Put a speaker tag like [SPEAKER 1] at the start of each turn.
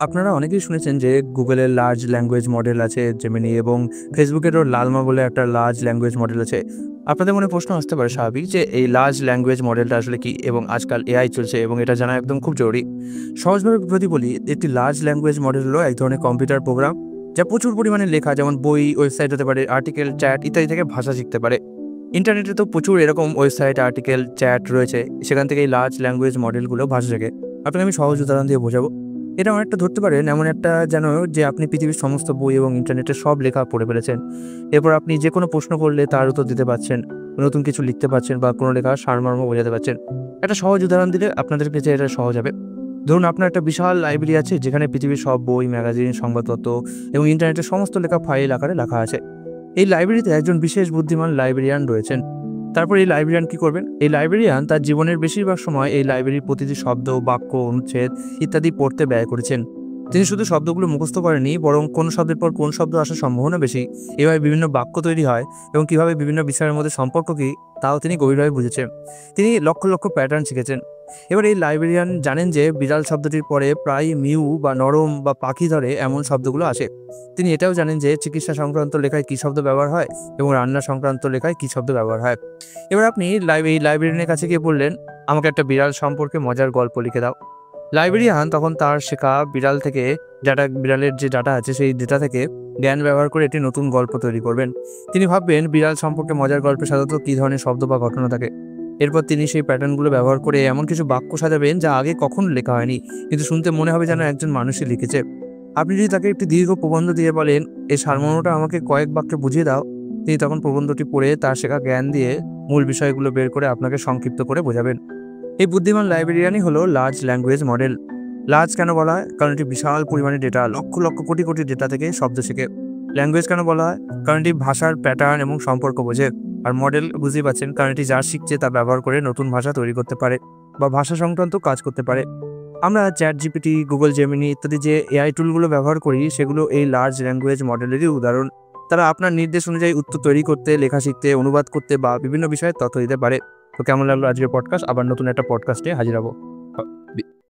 [SPEAKER 1] আপনারা অনেকেই শুনেছেন যে গুগলের লার্জ ল্যাঙ্গুয়েজ মডেল আছে জেমিনি এবং ফেসবুকেরও লালমা বলে একটা লার্জ ল্যাঙ্গুয়েজ মডেল আছে। আপনাদের মনে প্রশ্ন আসতে পারে স্বাভাবিক যে এই লার্জ ল্যাঙ্গুয়েজ মডেলটা আসলে কি এবং আজকাল এআই চলছে এবং এটা জানা একদম খুব জরুরি। সহজভাবে যদি বলি, একটি লার্জ ল্যাঙ্গুয়েজ মডেল হলো এক ধরনের কম্পিউটার প্রোগ্রাম যা প্রচুর পরিমাণে লেখা, যেমন বই, ওয়েবসাইট হতে পারে, আর্টিকেল, চ্যাট ইত্যাদি থেকে ভাষা শিখতে পারে। ইন্টারনেটে তো প্রচুর এরকম ওয়েবসাইট, আর্টিকেল, চ্যাট রয়েছে, সেখান থেকে এই লার্জ ল্যাঙ্গুয়েজ মডেলগুলো ভাষা শেখে। আপনাকে আমি সহজ উদাহরণ দিয়ে বোঝাবো। এটা অনেকটা ধরতে পারেন এমন একটা যেন যে আপনি পৃথিবীর সমস্ত বই এবং ইন্টারনেটের সব লেখা পড়ে ফেলেছেন। এরপর আপনি যে কোনো প্রশ্ন করলে তার উত্তর দিতে পারছেন, নতুন কিছু লিখতে পারছেন বা কোনো লেখার সারমর্ম বোঝাতে পারছেন। একটা সহজ উদাহরণ দিলে আপনাদের কাছে এটা সহজ হবে। ধরুন আপনার একটা বিশাল লাইব্রেরি আছে যেখানে পৃথিবীর সব বই, ম্যাগাজিন, সংবাদপত্র এবং ইন্টারনেটের সমস্ত লেখা ফাইল আকারে লেখা আছে। এই লাইব্রেরিতে একজন বিশেষ বুদ্ধিমান লাইব্রেরিয়ান রয়েছেন। তারপর এই লাইব্রেরিয়ান কি করবেন? এই লাইব্রেরিয়ান তার জীবনের বেশিরভাগ সময় এই লাইব্রেরির প্রতিটি শব্দ, বাক্য, অনুচ্ছেদ ইত্যাদি পড়তে ব্যয় করেছেন। তিনি শুধু শব্দগুলো মুখস্থ করেননি, বরং কোন শব্দের পর কোন শব্দ আসার সম্ভাবনা বেশি, এভাবে বিভিন্ন বাক্য তৈরি হয় এবং কিভাবে বিভিন্ন বিষয়ের মধ্যে সম্পর্ক কী তাও তিনি গভীরভাবে বুঝেছেন। তিনি লক্ষ লক্ষ প্যাটার্ন শিখেছেন। এবার এই লাইব্রেরিয়ান জানেন যে বিড়াল শব্দটির পরে প্রায় মিউ বা নরম বা পাখি ধরে এমন শব্দগুলো আসে। তিনি এটাও জানেন যে চিকিৎসা সংক্রান্ত লেখায় কী শব্দ ব্যবহার হয় এবং রান্না সংক্রান্ত লেখায় কী শব্দ ব্যবহার হয়। এবার আপনি এই লাইব্রেরিয়ানের কাছে গিয়ে বললেন, আমাকে একটা বিড়াল সম্পর্কে মজার গল্প লিখে দাও। লাইব্রেরিয়ান তখন তার শেখা বিড়াল থেকে বিড়ালের যে ডাটা আছে সেই ডেটা থেকে জ্ঞান ব্যবহার করে একটি নতুন গল্প তৈরি করবেন। তিনি ভাববেন বিড়াল সম্পর্কে মজার গল্পে সাধারণত কী ধরনের শব্দ বা ঘটনা থাকে। এরপর তিনি সেই প্যাটার্নগুলো ব্যবহার করে এমন কিছু বাক্য সাজাবেন যা আগে কখনো লেখা হয়নি, কিন্তু শুনতে মনে হবে যেন একজন মানুষই লিখেছে। আপনি যদি তাকে একটি দীর্ঘ প্রবন্ধ দিয়ে বলেন, এই সারমর্মটা আমাকে কয়েক বাক্যে বুঝিয়ে দাও, তিনি তখন প্রবন্ধটি পড়ে তার শেখা জ্ঞান দিয়ে মূল বিষয়গুলো বের করে আপনাকে সংক্ষিপ্ত করে বোঝাবেন। এই বুদ্ধিমান লাইব্রেরিয়ানই হলো লার্জ ল্যাঙ্গুয়েজ মডেল। লার্জ কেন বলা হয়? কারণ এটি বিশাল পরিমাণে ডেটা, লক্ষ লক্ষ কোটি কোটি ডেটা থেকে শব্দ শেখে। ল্যাঙ্গুয়েজ কেন বলা হয়? কারণ এটি ভাষার প্যাটার্ন এবং সম্পর্ক বোঝে। আর মডেল বুঝতেই পারছেন, কারণ এটি যা শিখছে তা ব্যবহার করে নতুন ভাষা তৈরি করতে পারে বা ভাষা সংক্রান্ত কাজ করতে পারে। আমরা চ্যাট জিপিটি, গুগল জেমিনি ইত্যাদি যে এআই টুলগুলো ব্যবহার করি সেগুলো এই লার্জ ল্যাঙ্গুয়েজ মডেলেরই উদাহরণ। তারা আপনার নির্দেশ অনুযায়ী উত্তর তৈরি করতে, লেখা শিখতে, অনুবাদ করতে বা বিভিন্ন বিষয়ে তথ্য দিতে পারে। তো কেমন লাগলো আজকের পডকাস্ট? আবার নতুন একটা পডকাস্টে হাজির হবো।